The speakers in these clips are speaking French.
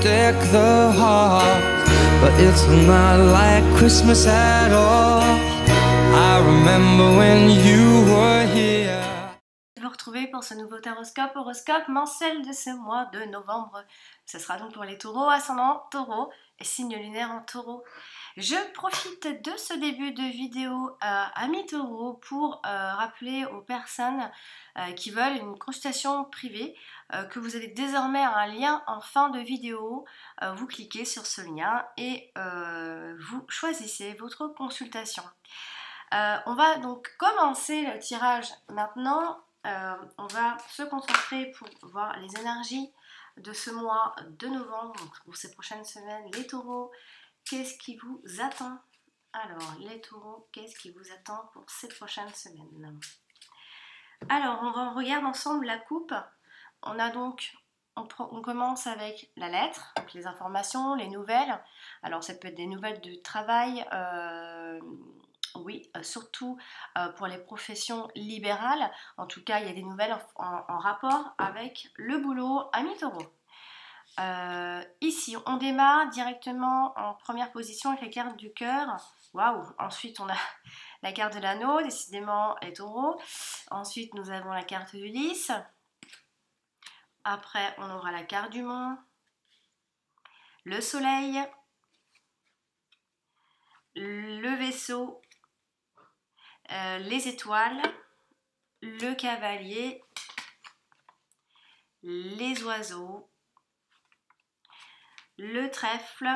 deck the halls, but it's not like Christmas at all. I remember when you were here. Vous retrouver pour ce nouveau horoscope mensuel de ce mois de novembre. Ce sera donc pour les taureaux, ascendant taureau et signe lunaire en taureau. Je profite de ce début de vidéo amis taureaux pour rappeler aux personnes qui veulent une consultation privée que vous avez désormais un lien en fin de vidéo. Vous cliquez sur ce lien et vous choisissez votre consultation. On va donc commencer le tirage maintenant. On va se concentrer pour voir les énergies de ce mois de novembre, donc pour ces prochaines semaines. Les taureaux, qu'est-ce qui vous attend? Alors, les taureaux, qu'est-ce qui vous attend pour ces prochaines semaines? Alors, on regarde ensemble la coupe. On a donc, on commence avec la lettre, donc les informations, les nouvelles. Alors, ça peut être des nouvelles de travail, oui, surtout pour les professions libérales. En tout cas, il y a des nouvelles en rapport avec le boulot, amis taureaux. Ici, on démarre directement en première position avec la carte du cœur. Waouh! Ensuite, on a la carte de l'anneau, décidément les taureaux. Ensuite, nous avons la carte du lys. Après, on aura la carte du mont, le soleil, le vaisseau, les étoiles, le cavalier, les oiseaux, le trèfle,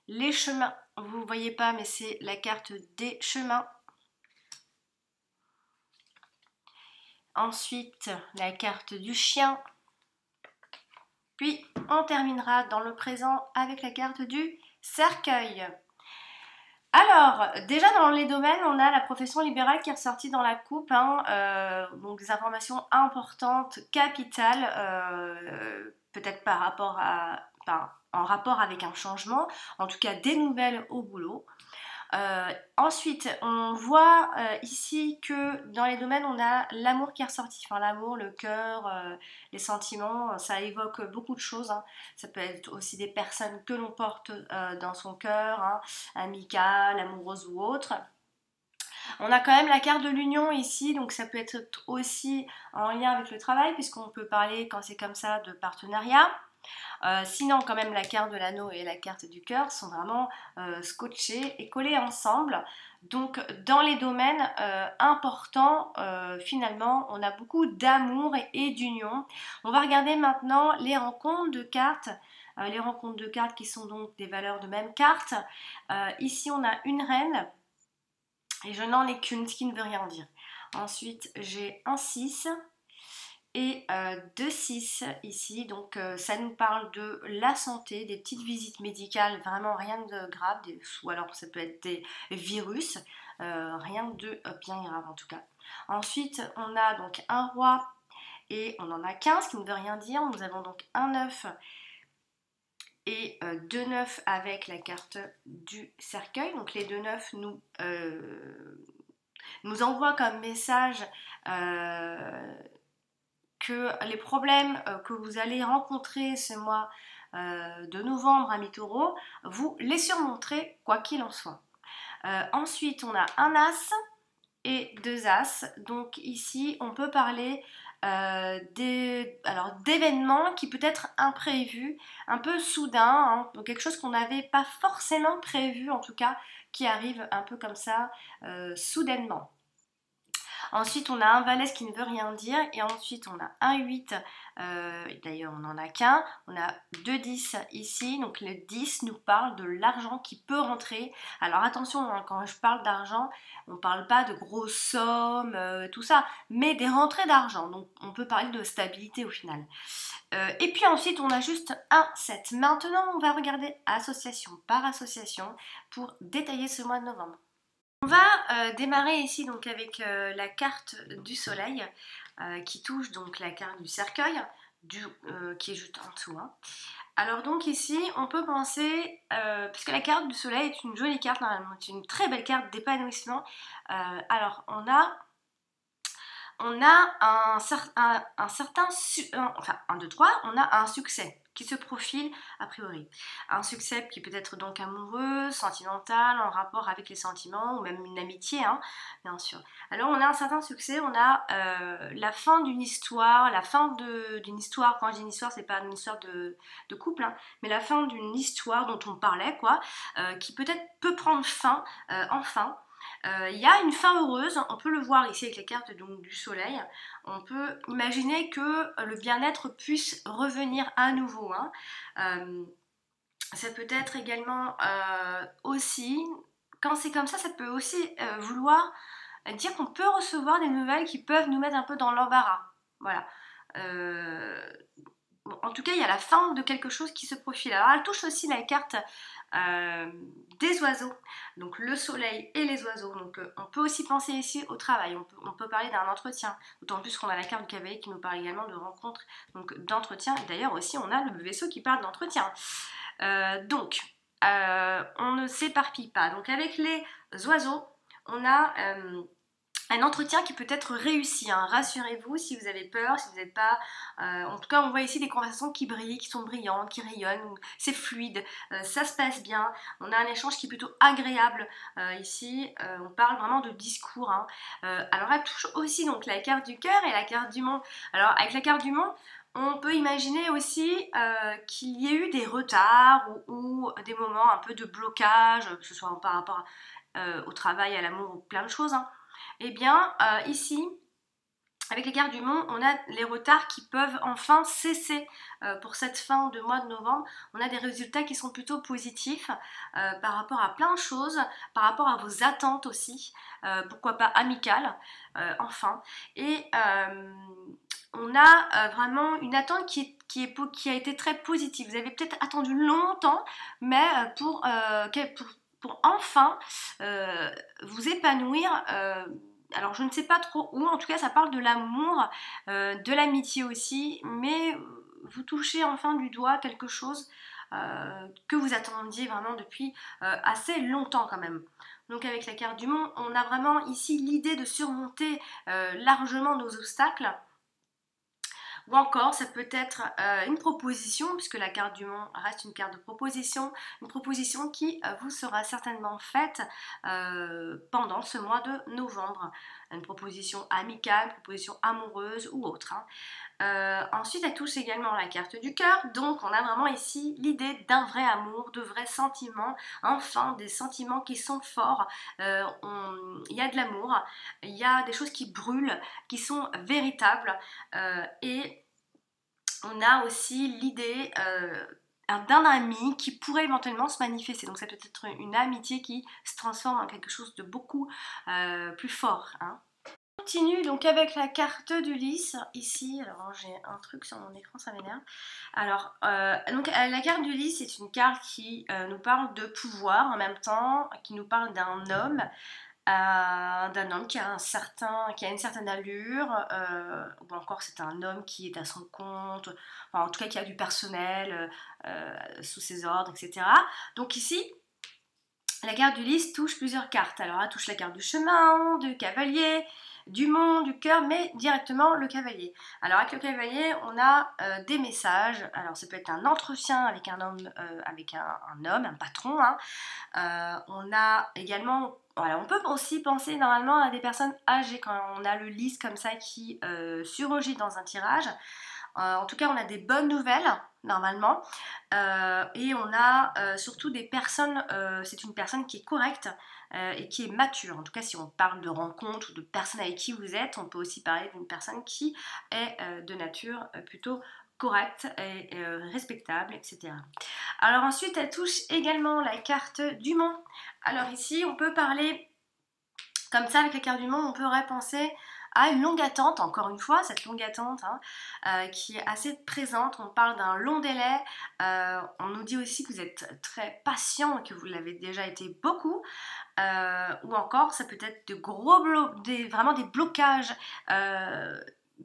les chemins. Vous ne voyez pas, mais c'est la carte des chemins. Ensuite, la carte du chien. Puis, on terminera dans le présent avec la carte du cercueil. Alors, déjà dans les domaines, on a la profession libérale qui est ressortie dans la coupe, donc des informations importantes, capitales, peut-être en rapport avec un changement, en tout cas des nouvelles au boulot. Ensuite, on voit ici que dans les domaines, on a l'amour qui est ressorti, enfin l'amour, le cœur, les sentiments, ça évoque beaucoup de choses, hein. Ça peut être aussi des personnes que l'on porte dans son cœur, hein, amicales, amoureuses ou autres. On a quand même la carte de l'union ici, donc ça peut être aussi en lien avec le travail, puisqu'on peut parler, quand c'est comme ça, de partenariat. Sinon, quand même, la carte de l'anneau et la carte du cœur sont vraiment scotchées et collées ensemble. Donc, dans les domaines importants, finalement, on a beaucoup d'amour et d'union. On va regarder maintenant les rencontres de cartes. Les rencontres de cartes qui sont donc des valeurs de même carte. Ici, on a une reine et je n'en ai qu'une, ce qui ne veut rien dire. Ensuite, j'ai un 6. Et 2-6 ici, donc ça nous parle de la santé, des petites visites médicales, vraiment rien de grave, ou alors ça peut être des virus, rien de bien grave en tout cas. Ensuite, on a donc un roi et on en a 15, qui ne veut rien dire. Nous avons donc un 9 et 2 9 avec la carte du cercueil. Donc les 2 9 nous envoient comme message que les problèmes que vous allez rencontrer ce mois de novembre, amis taureaux, vous les surmonterez quoi qu'il en soit. Ensuite, on a un as et 2 as. Donc ici, on peut parler d'événements qui peut être imprévus, un peu soudain, hein, donc quelque chose qu'on n'avait pas forcément prévu, en tout cas, qui arrive un peu comme ça, soudainement. Ensuite, on a un valet, ce qui ne veut rien dire. Et ensuite, on a un 8. D'ailleurs, on n'en a qu'un. On a 2 10 ici. Donc, le 10 nous parle de l'argent qui peut rentrer. Alors, attention, hein, quand je parle d'argent, on ne parle pas de grosses sommes, tout ça, mais des rentrées d'argent. Donc, on peut parler de stabilité au final. Et puis ensuite, on a juste un 7. Maintenant, on va regarder association par association pour détailler ce mois de novembre. On va démarrer ici donc avec la carte du soleil qui touche donc la carte du cercueil qui est juste en dessous, hein. Alors donc ici on peut penser, puisque la carte du soleil est une jolie carte normalement, c'est une très belle carte d'épanouissement. Alors on a un certain, enfin 1, 2, 3, on a un succès. qui se profile a priori. Un succès qui peut être donc amoureux, sentimental, en rapport avec les sentiments ou même une amitié, hein, bien sûr. Alors on a un certain succès, on a la fin d'une histoire, d'une histoire, quand je dis une histoire, c'est pas une histoire de couple, hein, mais la fin d'une histoire dont on parlait, quoi, qui peut-être peut prendre fin, enfin. Il y a une fin heureuse, on peut le voir ici avec les cartes donc, du soleil. On peut imaginer que le bien-être puisse revenir à nouveau. Hein. Ça peut être également aussi, quand c'est comme ça peut aussi vouloir dire qu'on peut recevoir des nouvelles qui peuvent nous mettre un peu dans l'embarras. Voilà. Bon, en tout cas, il y a la fin de quelque chose qui se profile. Alors, elle touche aussi la carte des oiseaux, donc le soleil et les oiseaux. Donc, on peut aussi penser ici au travail. On peut parler d'un entretien, d'autant plus qu'on a la carte du cavalier qui nous parle également de rencontres, donc d'entretien. D'ailleurs, aussi, on a le vaisseau qui parle d'entretien. Donc, on ne s'éparpille pas. Donc, avec les oiseaux, on a un entretien qui peut être réussi, hein. Rassurez-vous si vous avez peur, si vous n'êtes pas... en tout cas, on voit ici des conversations qui brillent, qui sont brillantes, qui rayonnent, c'est fluide, ça se passe bien. On a un échange qui est plutôt agréable ici. On parle vraiment de discours. Hein. Alors, elle touche aussi donc la carte du cœur et la carte du monde. Alors, avec la carte du monde, on peut imaginer aussi qu'il y ait eu des retards ou des moments un peu de blocage, que ce soit par rapport au travail, à l'amour ou plein de choses. Hein. Eh bien, ici, avec les cartes du monde, on a les retards qui peuvent enfin cesser pour cette fin de mois de novembre. On a des résultats qui sont plutôt positifs par rapport à plein de choses, par rapport à vos attentes aussi, pourquoi pas amicales, enfin. Et on a vraiment une attente qui a été très positive. Vous avez peut-être attendu longtemps, mais pour enfin vous épanouir. Alors je ne sais pas trop où, en tout cas ça parle de l'amour, de l'amitié aussi, mais vous touchez enfin du doigt quelque chose que vous attendiez vraiment depuis assez longtemps quand même. Donc avec la carte du monde, on a vraiment ici l'idée de surmonter largement nos obstacles. Ou encore, ça peut être une proposition, puisque la carte du monde reste une carte de proposition, une proposition qui vous sera certainement faite pendant ce mois de novembre. Une proposition amicale, proposition amoureuse ou autre. Hein. Ensuite, elle touche également la carte du cœur, donc on a vraiment ici l'idée d'un vrai amour, de vrais sentiments, enfin des sentiments qui sont forts. Il y a de l'amour, il y a des choses qui brûlent, qui sont véritables, et on a aussi l'idée d'un ami qui pourrait éventuellement se manifester. Donc ça peut être une amitié qui se transforme en quelque chose de beaucoup plus fort. Hein. On continue donc avec la carte d'Ulysse ici. Alors j'ai un truc sur mon écran, ça m'énerve. Alors donc la carte d'Ulysse est une carte qui nous parle de pouvoir en même temps, qui nous parle d'un homme qui a une certaine allure, ou encore c'est un homme qui est à son compte, enfin, en tout cas qui a du personnel sous ses ordres, etc. Donc ici, la carte d'Ulysse touche plusieurs cartes. Alors elle touche la carte du chemin, du cavalier, du monde, du cœur, mais directement le cavalier. Alors avec le cavalier, on a des messages. Alors ça peut être un entretien avec un homme, un patron. Hein. On a également, voilà, on peut aussi penser normalement à des personnes âgées quand on a le lys comme ça qui surgit dans un tirage. En tout cas, on a des bonnes nouvelles, normalement. Et on a surtout des personnes, c'est une personne qui est correcte et qui est mature. En tout cas, si on parle de rencontre ou de personnes avec qui vous êtes, on peut aussi parler d'une personne qui est de nature plutôt correcte et respectable, etc. Alors ensuite, elle touche également la carte du monde. Alors ici, on peut parler, comme ça, avec la carte du monde, on pourrait penser à une longue attente, encore une fois, cette longue attente hein, qui est assez présente. On parle d'un long délai. On nous dit aussi que vous êtes très patient et que vous l'avez déjà été beaucoup. Ou encore, ça peut être vraiment des blocages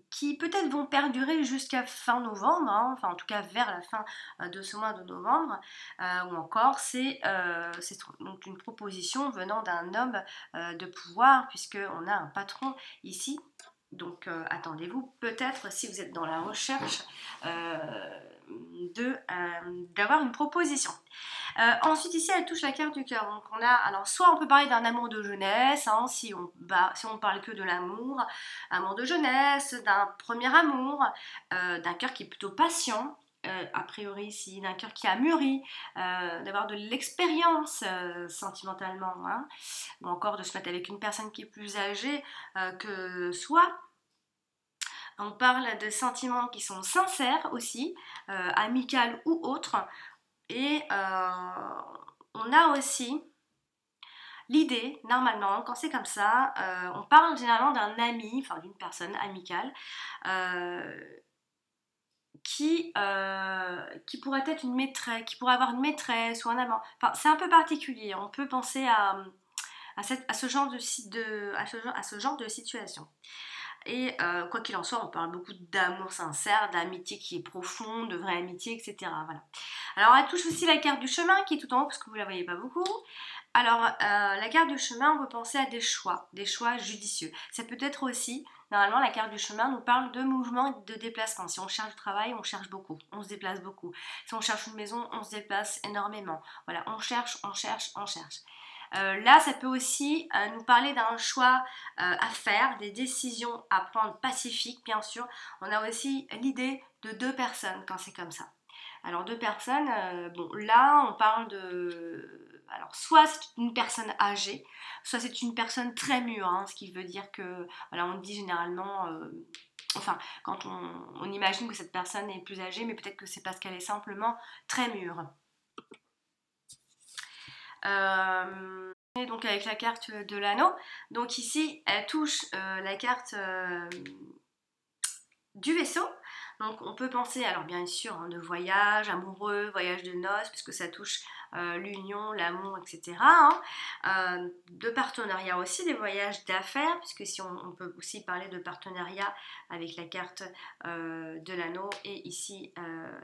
qui peut-être vont perdurer jusqu'à fin novembre, hein, enfin en tout cas vers la fin de ce mois de novembre, ou encore c'est donc une proposition venant d'un homme de pouvoir, puisqu'on a un patron ici. Donc attendez-vous peut-être, si vous êtes dans la recherche, d'avoir une proposition. Ensuite ici elle touche la carte du cœur, donc on a, alors soit on peut parler d'un amour de jeunesse, hein, si on parle que de l'amour, amour de jeunesse, d'un premier amour, d'un cœur qui est plutôt patient, a priori ici, d'un cœur qui a mûri, d'avoir de l'expérience sentimentalement, hein, ou encore de se mettre avec une personne qui est plus âgée que soi. On parle de sentiments qui sont sincères aussi, amicaux ou autres. Et on a aussi l'idée, normalement, quand c'est comme ça, on parle généralement d'un ami, enfin d'une personne amicale, qui pourrait être une maîtresse, qui pourrait avoir une maîtresse ou un amant. Enfin, c'est un peu particulier. On peut penser à ce genre de situation. Et quoi qu'il en soit, on parle beaucoup d'amour sincère, d'amitié qui est profonde, de vraie amitié, etc. Voilà. Alors elle touche aussi la carte du chemin qui est tout en haut parce que vous ne la voyez pas beaucoup. Alors la carte du chemin, on peut penser à des choix judicieux. Ça peut être aussi, normalement la carte du chemin nous parle de mouvement et de déplacement. Si on cherche du travail, on cherche beaucoup, on se déplace beaucoup. Si on cherche une maison, on se déplace énormément. Voilà, on cherche. Là, ça peut aussi nous parler d'un choix à faire, des décisions à prendre pacifiques, bien sûr. On a aussi l'idée de deux personnes quand c'est comme ça. Alors, deux personnes, bon, là, on parle de... Alors, soit c'est une personne âgée, soit c'est une personne très mûre, hein, ce qui veut dire que, voilà, on dit généralement... Enfin, quand on imagine que cette personne est plus âgée, mais peut-être que c'est parce qu'elle est simplement très mûre. Donc avec la carte de l'anneau, donc ici elle touche la carte du vaisseau, donc on peut penser, alors bien sûr, hein, de voyage amoureux, voyage de noces, puisque ça touche l'union, l'amour, etc. Hein. De partenariat aussi, des voyages d'affaires, puisque si on peut aussi parler de partenariat avec la carte de l'anneau, et ici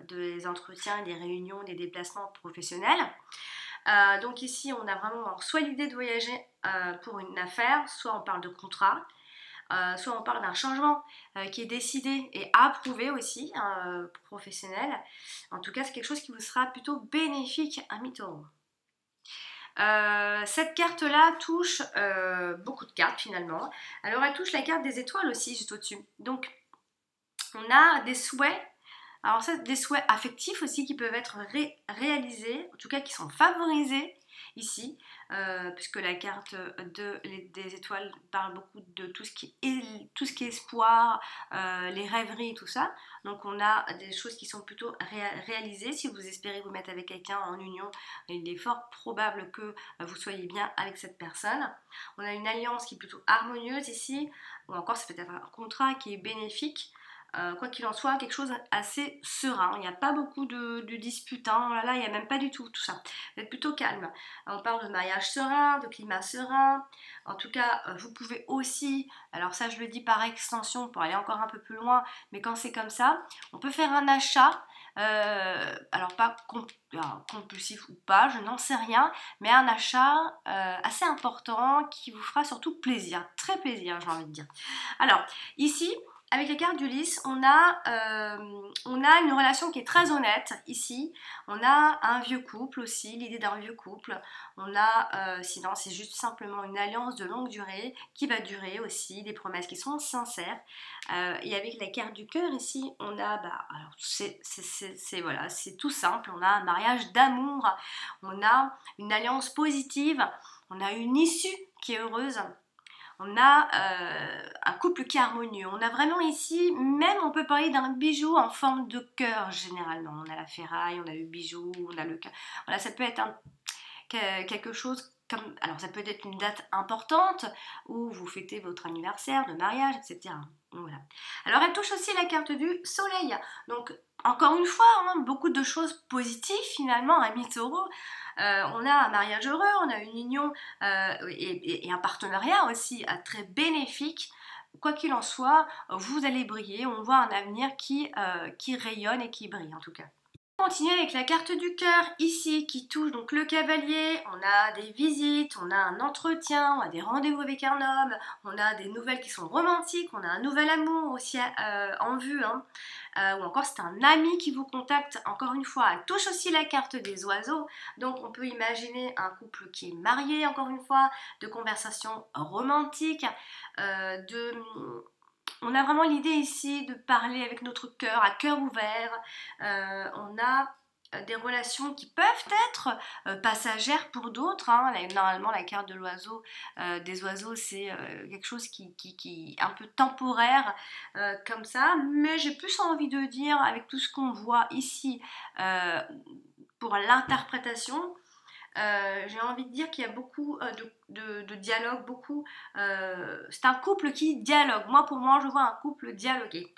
des entretiens, des réunions, des déplacements professionnels. Donc ici on a vraiment soit l'idée de voyager pour une affaire, soit on parle de contrat, soit on parle d'un changement qui est décidé et approuvé aussi, professionnel. En tout cas c'est quelque chose qui vous sera plutôt bénéfique, ami Taureau. Cette carte là touche beaucoup de cartes finalement. Alors elle touche la carte des étoiles aussi juste au-dessus. Donc on a des souhaits. Alors ça, des souhaits affectifs aussi qui peuvent être réalisés, en tout cas qui sont favorisés ici, puisque la carte des étoiles parle beaucoup de tout ce qui est espoir, les rêveries, tout ça. Donc on a des choses qui sont plutôt réalisées. Si vous espérez vous mettre avec quelqu'un en union, il est fort probable que vous soyez bien avec cette personne. On a une alliance qui est plutôt harmonieuse ici, ou encore c'est peut-être un contrat qui est bénéfique. Quoi qu'il en soit, quelque chose assez serein. Il n'y a pas beaucoup de disputes, hein. Là, il n'y a même pas du tout ça. Vous êtes plutôt calme. On parle de mariage serein, de climat serein. En tout cas, vous pouvez aussi, alors ça je le dis par extension pour aller encore un peu plus loin, mais quand c'est comme ça, on peut faire un achat, alors pas compulsif ou pas, je n'en sais rien, mais un achat assez important qui vous fera surtout plaisir, très plaisir j'ai envie de dire. Alors, ici, avec les cartes d'Ulysse, on a une relation qui est très honnête ici. On a un vieux couple aussi, l'idée d'un vieux couple. On a, sinon c'est juste simplement une alliance de longue durée qui va durer aussi, des promesses qui sont sincères. Et avec la carte du cœur ici, on a, alors voilà, c'est tout simple. On a un mariage d'amour, on a une alliance positive, on a une issue qui est heureuse. On a un couple qui est harmonieux. On a vraiment ici, même on peut parler d'un bijou en forme de cœur généralement. On a la ferraille, on a le bijou, on a le cœur. Voilà, ça peut être quelque chose comme... Alors ça peut être une date importante où vous fêtez votre anniversaire de mariage, etc. Voilà. Alors elle touche aussi la carte du soleil. Donc encore une fois, hein, beaucoup de choses positives finalement, amis Taureau. On a un mariage heureux, on a une union et un partenariat aussi très bénéfique. Quoi qu'il en soit, vous allez briller, on voit un avenir qui rayonne et qui brille en tout cas. On continue avec la carte du cœur ici qui touche donc le cavalier. On a des visites, on a un entretien, on a des rendez-vous avec un homme, on a des nouvelles qui sont romantiques, on a un nouvel amour aussi en vue, hein. Ou encore c'est un ami qui vous contacte. Encore une fois, elle touche aussi la carte des oiseaux, donc on peut imaginer un couple qui est marié, encore une fois, de conversations romantiques, on a vraiment l'idée ici de parler avec notre cœur, à cœur ouvert. On a des relations qui peuvent être passagères pour d'autres, hein. Normalement, la carte de l'oiseau, des oiseaux, c'est quelque chose qui est un peu temporaire, comme ça. Mais j'ai plus envie de dire, avec tout ce qu'on voit ici, pour l'interprétation, j'ai envie de dire qu'il y a beaucoup de dialogue, c'est un couple qui dialogue. Pour moi, je vois un couple dialoguer.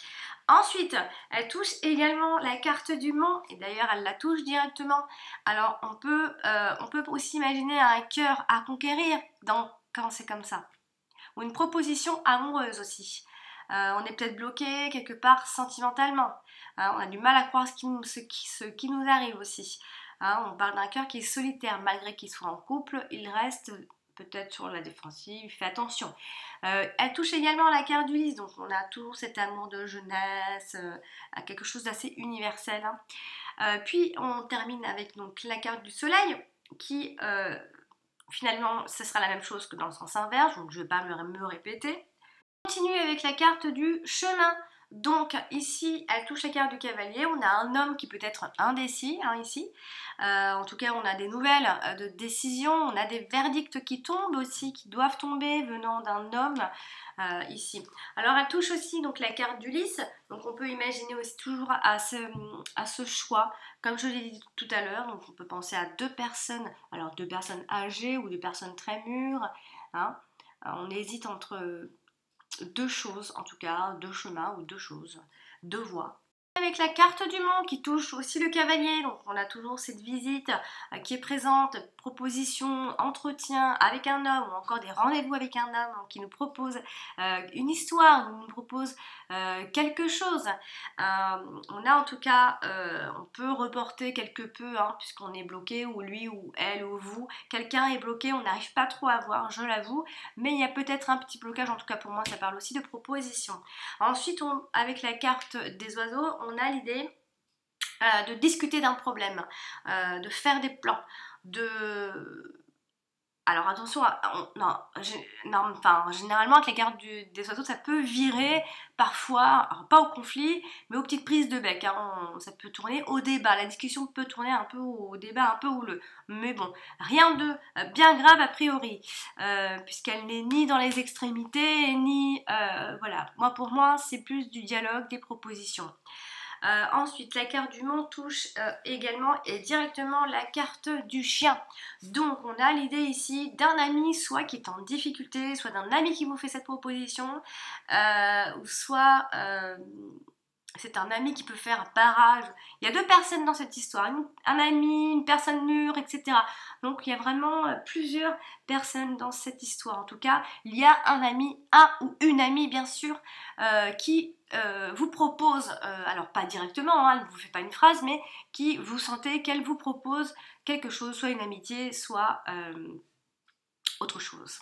Ensuite, elle touche également la carte du mont, et d'ailleurs, elle la touche directement. Alors, on peut aussi imaginer un cœur à conquérir quand c'est comme ça. Ou une proposition amoureuse aussi. On est peut-être bloqué quelque part sentimentalement. On a du mal à croire ce qui nous arrive aussi. On parle d'un cœur qui est solitaire, malgré qu'il soit en couple, il reste peut-être sur la défensive, il fait attention. Elle touche également la carte du lys, donc on a toujours cet amour de jeunesse, quelque chose d'assez universel, hein. Puis on termine avec donc la carte du soleil, qui finalement ce sera la même chose que dans le sens inverse, donc je ne vais pas me répéter. On continue avec la carte du chemin. Donc ici, elle touche la carte du cavalier, on a un homme qui peut être indécis, hein, ici. En tout cas, on a des nouvelles de décision, on a des verdicts qui tombent aussi, qui doivent tomber venant d'un homme ici. Alors elle touche aussi donc la carte du lys, donc on peut imaginer aussi toujours à ce choix, comme je l'ai dit tout à l'heure, donc on peut penser à deux personnes âgées ou des personnes très mûres, hein. On hésite entre deux choses, en tout cas, deux chemins ou deux choses, deux voies. Avec la carte du monde qui touche aussi le cavalier, donc on a toujours cette visite qui est présente, proposition, entretien avec un homme ou encore des rendez-vous avec un homme qui nous propose une histoire, nous propose quelque chose. On a en tout cas, on peut reporter quelque peu, hein, puisqu'on est bloqué, ou lui ou elle ou vous, quelqu'un est bloqué, on n'arrive pas trop à voir, je l'avoue, mais il y a peut-être un petit blocage, en tout cas pour moi ça parle aussi de proposition. Ensuite, avec la carte des oiseaux, on a l'idée de discuter d'un problème, de faire des plans, alors attention, généralement avec les cartes des oiseaux, ça peut virer parfois, alors pas au conflit, mais aux petites prises de bec, hein. Ça peut tourner au débat, la discussion peut tourner un peu au débat, un peu houleux. Mais bon, rien de bien grave a priori, puisqu'elle n'est ni dans les extrémités, ni... voilà, pour moi, c'est plus du dialogue, des propositions. Ensuite, la carte du monde touche également et directement la carte du chien. Donc, on a l'idée ici d'un ami, soit qui est en difficulté, soit d'un ami qui vous fait cette proposition, ou soit c'est un ami qui peut faire un barrage. Il y a deux personnes dans cette histoire, un ami, une personne mûre, etc. Donc il y a vraiment plusieurs personnes dans cette histoire. En tout cas, il y a un ami, un ou une amie bien sûr, qui vous propose, alors pas directement, hein, elle ne vous fait pas une phrase, mais qui vous sentez qu'elle vous propose quelque chose, soit une amitié, soit autre chose.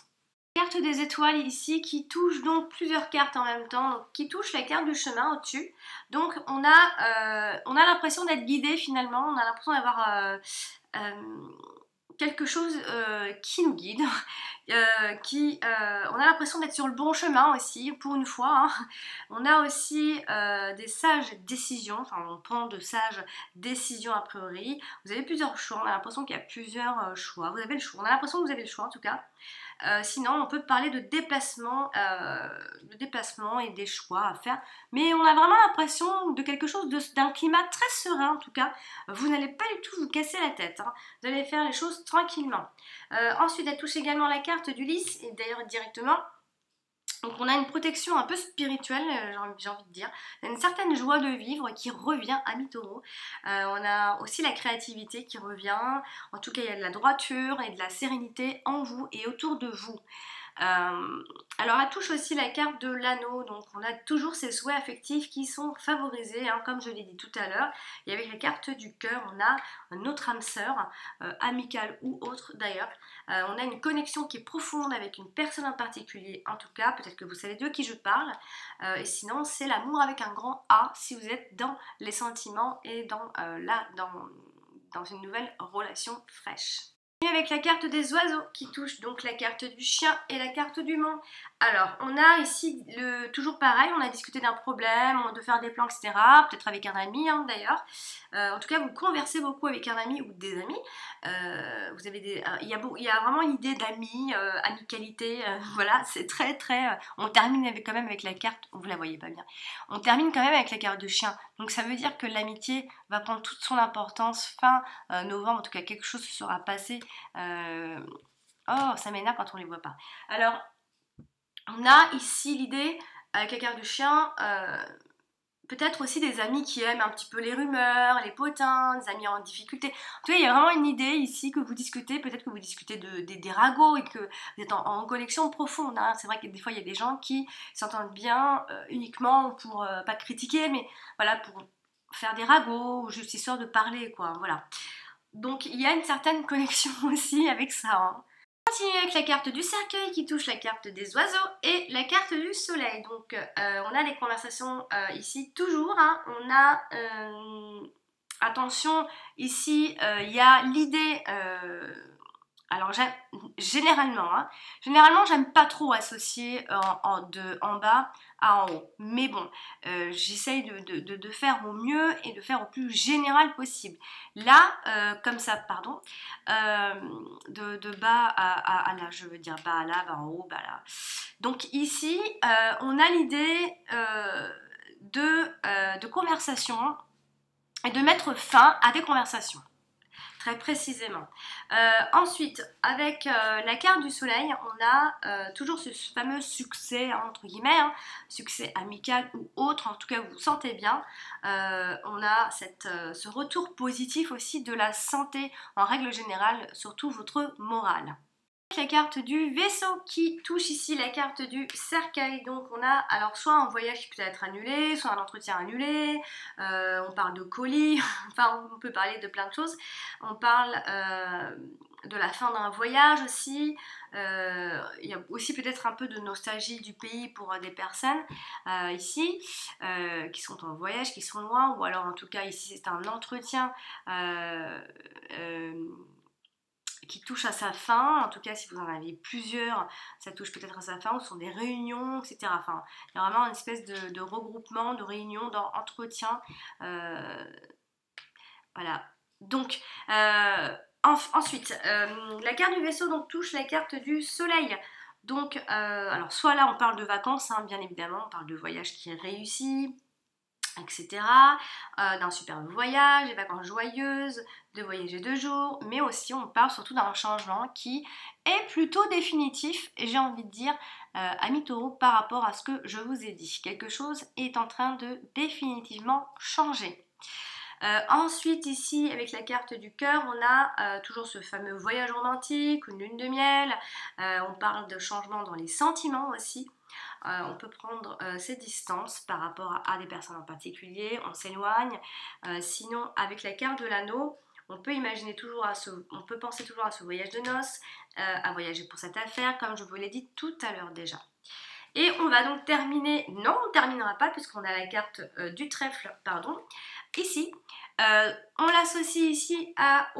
Carte des étoiles ici qui touche donc plusieurs cartes en même temps, donc qui touche la carte du chemin au-dessus. Donc on a l'impression d'être guidé finalement, on a l'impression d'avoir quelque chose qui nous guide, on a l'impression d'être sur le bon chemin aussi, pour une fois, hein. On a aussi des sages décisions, enfin on prend de sages décisions a priori. Vous avez plusieurs choix, on a l'impression qu'il y a plusieurs choix, vous avez le choix, on a l'impression que vous avez le choix en tout cas. Sinon, on peut parler de déplacement et des choix à faire. Mais on a vraiment l'impression de quelque chose, d'un climat très serein en tout cas. Vous n'allez pas du tout vous casser la tête, hein. Vous allez faire les choses tranquillement. Ensuite, elle touche également la carte du lys, et d'ailleurs directement. Donc on a une protection un peu spirituelle, j'ai envie de dire. Il y a une certaine joie de vivre qui revient à mi-taureau. On a aussi la créativité qui revient. En tout cas, il y a de la droiture et de la sérénité en vous et autour de vous. Alors elle touche aussi la carte de l'anneau, donc on a toujours ces souhaits affectifs qui sont favorisés, hein, comme je l'ai dit tout à l'heure. Et avec la carte du cœur, on a notre âme sœur, amicale ou autre d'ailleurs. On a une connexion qui est profonde avec une personne en particulier, en tout cas, peut-être que vous savez de qui je parle. Et sinon, c'est l'amour avec un grand A, si vous êtes dans les sentiments et dans une nouvelle relation fraîche. Avec la carte des oiseaux qui touche donc la carte du chien et la carte du monde. Alors on a ici toujours pareil, on a discuté d'un problème, de faire des plans, etc. Peut-être avec un ami, hein, d'ailleurs. En tout cas, vous conversez beaucoup avec un ami ou des amis. Vous avez il y a vraiment l'idée d'amis, amicalité. Voilà, c'est très très. On termine quand même avec la carte. Vous la voyez pas bien. On termine quand même avec la carte de chien. Donc ça veut dire que l'amitié va prendre toute son importance fin novembre. En tout cas, quelque chose se sera passé. Oh, ça m'énerve quand on les voit pas. Alors, on a ici l'idée avec la carte du chien, peut-être aussi des amis qui aiment un petit peu les rumeurs, les potins, des amis en difficulté. En tout cas, il y a vraiment une idée ici que vous discutez, peut-être que vous discutez des ragots et que vous êtes en connexion profonde. Hein. C'est vrai que des fois, il y a des gens qui s'entendent bien uniquement pour, pas critiquer, mais voilà, pour faire des ragots ou juste histoire de parler, quoi. Voilà. Donc, il y a une certaine connexion aussi avec ça. Hein. On continue avec la carte du cercueil qui touche la carte des oiseaux et la carte du soleil. Donc on a des conversations ici toujours. Hein. On a, attention, ici il y a l'idée, alors généralement j'aime pas trop associer en bas à en haut. Mais bon, j'essaye de faire au mieux et de faire au plus général possible. Là, comme ça, pardon, de bas à là, je veux dire bas à là, bas en haut, bas là. Donc ici, on a l'idée de conversation et de mettre fin à des conversations. Très précisément. Ensuite, avec la carte du soleil, on a toujours ce fameux succès, hein, entre guillemets, hein, succès amical ou autre, en tout cas vous vous sentez bien. On a ce retour positif aussi de la santé en règle générale, surtout votre morale. La carte du vaisseau qui touche ici la carte du cercueil. Donc on a alors soit un voyage qui peut être annulé, soit un entretien annulé, on parle de colis, enfin on peut parler de plein de choses. On parle de la fin d'un voyage aussi. Il y a aussi peut-être un peu de nostalgie du pays pour des personnes ici qui sont en voyage, qui sont loin, ou alors en tout cas ici c'est un entretien qui touche à sa fin. En tout cas, si vous en avez plusieurs, ça touche peut-être à sa fin, ou ce sont des réunions, etc. Enfin, il y a vraiment une espèce de regroupement, de réunion, d'entretien. Voilà. Donc, ensuite, la carte du vaisseau donc, touche la carte du soleil. Donc, alors soit là on parle de vacances, hein, bien évidemment, on parle de voyage qui est réussi, etc. D'un superbe voyage, des vacances joyeuses, de voyager 2 jours, mais aussi on parle surtout d'un changement qui est plutôt définitif, et j'ai envie de dire, amis taureaux, par rapport à ce que je vous ai dit. Quelque chose est en train de définitivement changer. Ensuite ici avec la carte du cœur on a toujours ce fameux voyage romantique, une lune de miel, on parle de changement dans les sentiments aussi. On peut prendre ses distances par rapport à des personnes en particulier, on s'éloigne. Sinon avec la carte de l'anneau, on peut penser toujours à ce voyage de noces, à voyager pour cette affaire, comme je vous l'ai dit tout à l'heure déjà. Et on va donc terminer, non on ne terminera pas puisqu'on a la carte du trèfle, pardon, ici. On l'associe ici à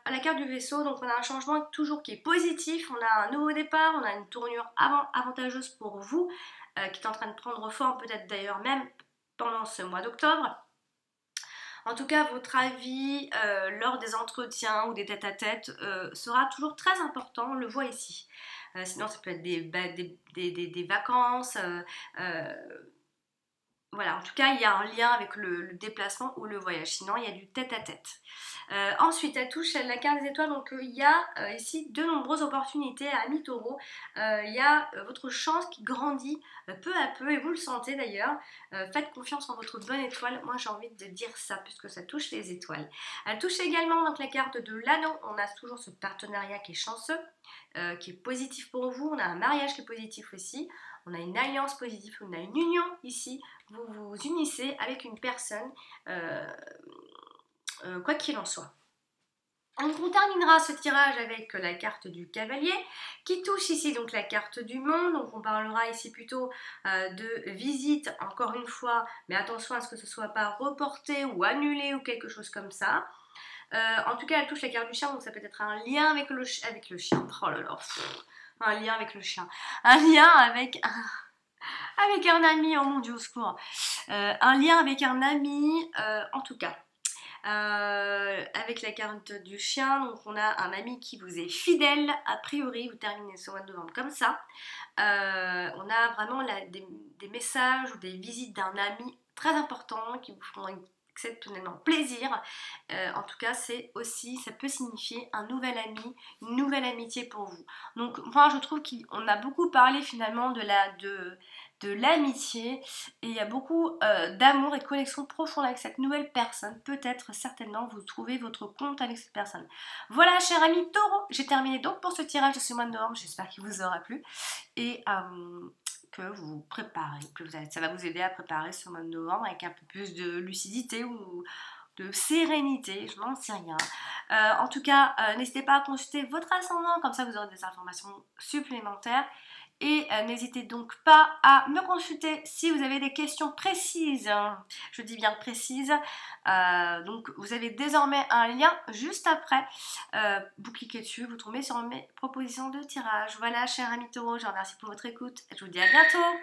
la carte du vaisseau, donc on a un changement toujours qui est positif, on a un nouveau départ, on a une tournure avantageuse pour vous, qui est en train de prendre forme peut-être d'ailleurs même pendant ce mois d'octobre. En tout cas, votre avis lors des entretiens ou des tête-à-tête sera toujours très important, on le voit ici. Sinon, ça peut être des vacances, Voilà, en tout cas, il y a un lien avec le déplacement ou le voyage. Sinon, il y a du tête-à-tête. Ensuite, elle touche la carte des étoiles. Donc, il y a ici de nombreuses opportunités à mi-taureau. Il y a votre chance qui grandit peu à peu, et vous le sentez d'ailleurs. Faites confiance en votre bonne étoile. Moi, j'ai envie de dire ça, puisque ça touche les étoiles. Elle touche également donc la carte de l'anneau. On a toujours ce partenariat qui est chanceux, qui est positif pour vous. On a un mariage qui est positif aussi. On a une alliance positive, on a une union ici. Vous vous unissez avec une personne, quoi qu'il en soit. Donc on terminera ce tirage avec la carte du cavalier qui touche ici donc la carte du monde. Donc on parlera ici plutôt de visite encore une fois, mais attention à ce que ce ne soit pas reporté ou annulé ou quelque chose comme ça. En tout cas elle touche la carte du chien, donc ça peut être un lien avec le chien. Oh là là, un lien avec le chien. Un lien avec un ami, oh mon Dieu, au secours. Un lien avec un ami, en tout cas. Avec la carte du chien, donc on a un ami qui vous est fidèle, a priori, vous terminez ce mois de novembre comme ça. On a vraiment des messages ou des visites d'un ami très important qui vous font exceptionnellement plaisir. En tout cas, c'est aussi, ça peut signifier un nouvel ami, une nouvelle amitié pour vous. Donc moi je trouve qu'on a beaucoup parlé finalement de l'amitié, et il y a beaucoup d'amour et de connexion profonde avec cette nouvelle personne. Peut-être, certainement, vous trouvez votre compte avec cette personne. Voilà, cher ami Taureau, j'ai terminé donc pour ce tirage de ce mois de novembre. J'espère qu'il vous aura plu et que vous préparez, ça va vous aider à préparer ce mois de novembre avec un peu plus de lucidité ou de sérénité, je n'en sais rien. En tout cas, n'hésitez pas à consulter votre ascendant, comme ça vous aurez des informations supplémentaires. Et n'hésitez donc pas à me consulter si vous avez des questions précises, hein. Je dis bien précises. Donc vous avez désormais un lien juste après. Vous cliquez dessus, vous tombez sur mes propositions de tirage. Voilà, cher ami Taureau, je vous remercie pour votre écoute. Je vous dis à bientôt.